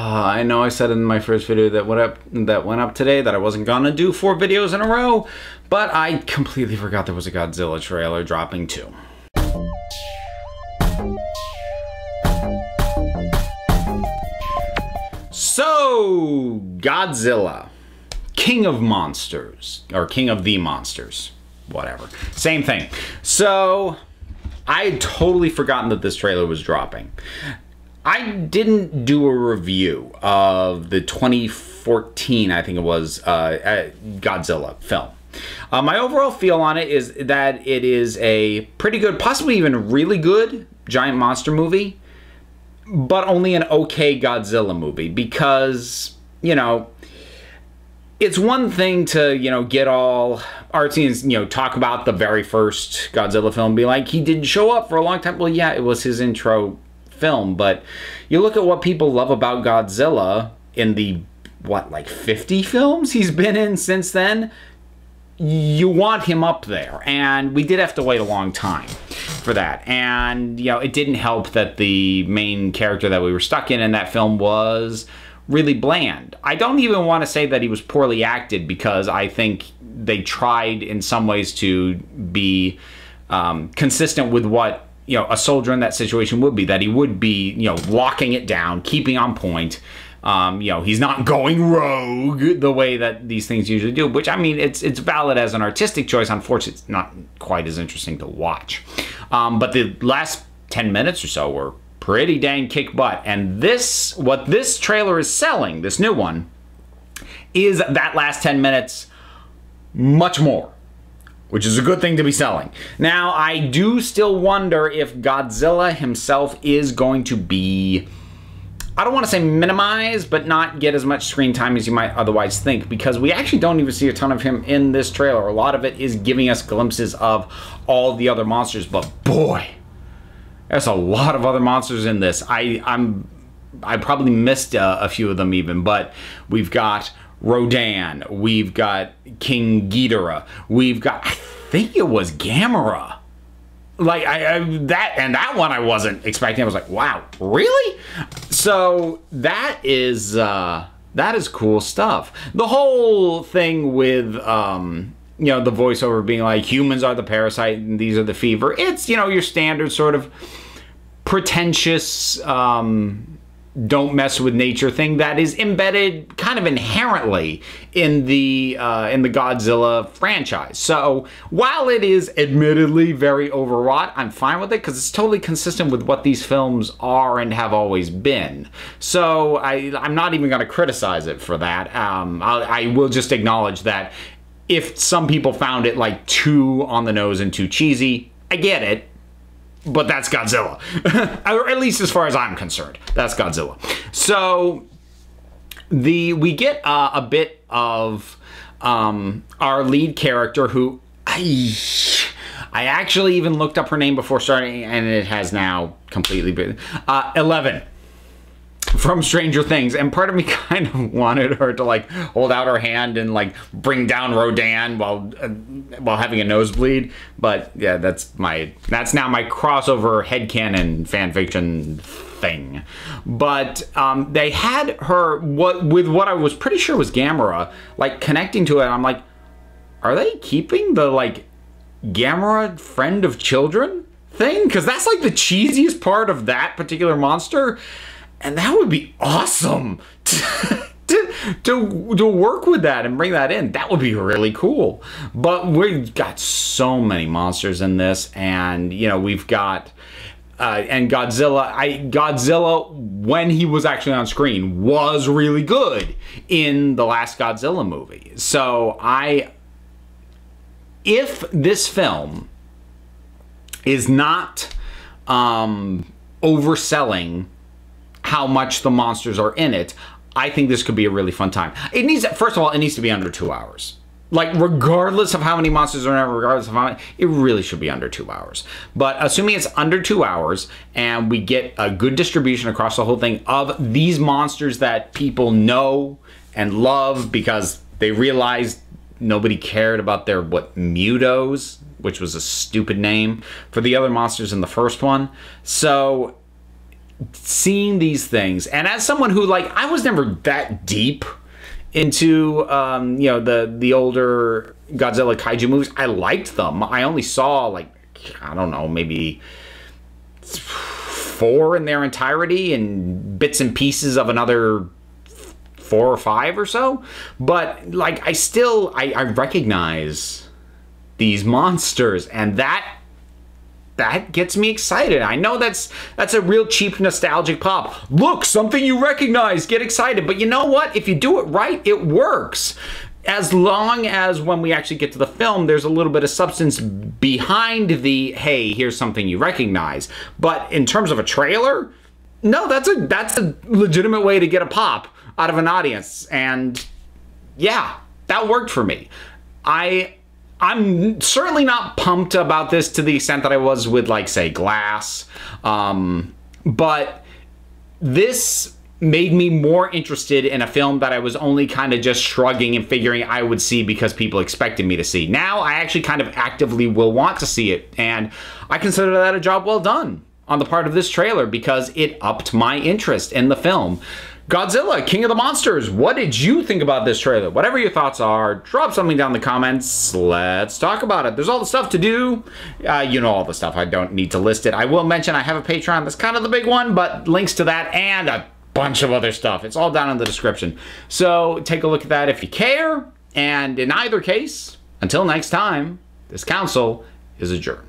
I know I said in my first video that went up today that I wasn't gonna do 4 videos in a row, but I completely forgot there was a Godzilla trailer dropping too. So, Godzilla, King of Monsters, or King of the Monsters, whatever, same thing. So, I had totally forgotten that this trailer was dropping. I didn't do a review of the 2014, I think it was, Godzilla film. My overall feel on it is that it is a pretty good, possibly even really good, giant monster movie, but only an okay Godzilla movie because, you know, it's one thing to, you know, get all artsy and, you know, talk about the very first Godzilla film, be like, he didn't show up for a long time. Well, yeah, it was his intro film, but you look at what people love about Godzilla in the, what, like 50 films he's been in since then? You want him up there, and we did have to wait a long time for that. And, you know, it didn't help that the main character that we were stuck in that film was really bland. I don't even want to say that he was poorly acted, because I think they tried in some ways to be consistent with what, you know, a soldier in that situation would be, that he would be, you know, locking it down, keeping on point. You know, he's not going rogue the way that these things usually do, which, I mean, it's valid as an artistic choice. Unfortunately, it's not quite as interesting to watch. But the last 10 minutes or so were pretty dang kick butt. And this, what this trailer is selling, this new one, is that last 10 minutes much more, which is a good thing to be selling. Now, I do still wonder if Godzilla himself is going to be, I don't want to say minimized, but not get as much screen time as you might otherwise think, because we actually don't even see a ton of him in this trailer. A lot of it is giving us glimpses of all the other monsters, but boy, there's a lot of other monsters in this. I probably missed a few of them even, but we've got Rodan, we've got King Ghidorah, we've got, I think it was Gamera. Like, that one I wasn't expecting. I was like, wow, really? So that is cool stuff. The whole thing with, you know, the voiceover being like, humans are the parasite and these are the fever. It's, you know, your standard sort of pretentious, don't mess with nature thing that is embedded kind of inherently in the Godzilla franchise. So while it is admittedly very overwrought, I'm fine with it because it's totally consistent with what these films are and have always been. So I'm not even going to criticize it for that. I will just acknowledge that if some people found it like too on the nose and too cheesy, I get it. But that's Godzilla, or at least as far as I'm concerned, that's Godzilla. So we get a bit of our lead character, who I actually even looked up her name before starting, and it has now completely been 11 from Stranger Things, and part of me kind of wanted her to like hold out her hand and like bring down Rodan while having a nosebleed, but yeah, that's now my crossover headcanon fanfiction thing. But they had her with what I was pretty sure was Gamera, like connecting to it. I'm like, are they keeping the like Gamera friend of children thing? Because that's like the cheesiest part of that particular monster. And that would be awesome to work with that and bring that in. That would be really cool. But we've got so many monsters in this, and you know, we've got and Godzilla. Godzilla, when he was actually on screen, was really good in the last Godzilla movie. So if this film is not overselling how much the monsters are in it, I think this could be a really fun time. It needs, first of all, it needs to be under 2 hours. Like, regardless of how many monsters are in it, regardless of how many, it really should be under 2 hours. But assuming it's under 2 hours and we get a good distribution across the whole thing of these monsters that people know and love because they realized nobody cared about their, Mutos, which was a stupid name for the other monsters in the first one. So seeing these things, and as someone who, like, I was never that deep into you know, the older Godzilla kaiju movies. I liked them. I only saw, like, I don't know, maybe 4 in their entirety and bits and pieces of another 4 or 5 or so. But, like, I recognize these monsters, and that gets me excited. I know that's a real cheap nostalgic pop. Look, something you recognize, get excited. But you know what? If you do it right, it works. As long as when we actually get to the film, there's a little bit of substance behind the, hey, here's something you recognize. But in terms of a trailer, no, that's a legitimate way to get a pop out of an audience. And yeah, that worked for me. I'm certainly not pumped about this to the extent that I was with, like, say, Glass. But this made me more interested in a film that I was only kind of just shrugging and figuring I would see because people expected me to see. Now I actually kind of actively will want to see it, and I consider that a job well done on the part of this trailer because it upped my interest in the film. Godzilla, King of the Monsters, what did you think about this trailer? Whatever your thoughts are, drop something down in the comments. Let's talk about it. There's all the stuff to do. You know all the stuff. I don't need to list it. I will mention I have a Patreon. That's kind of the big one, but links to that and a bunch of other stuff. It's all down in the description. So take a look at that if you care. And in either case, until next time, this council is adjourned.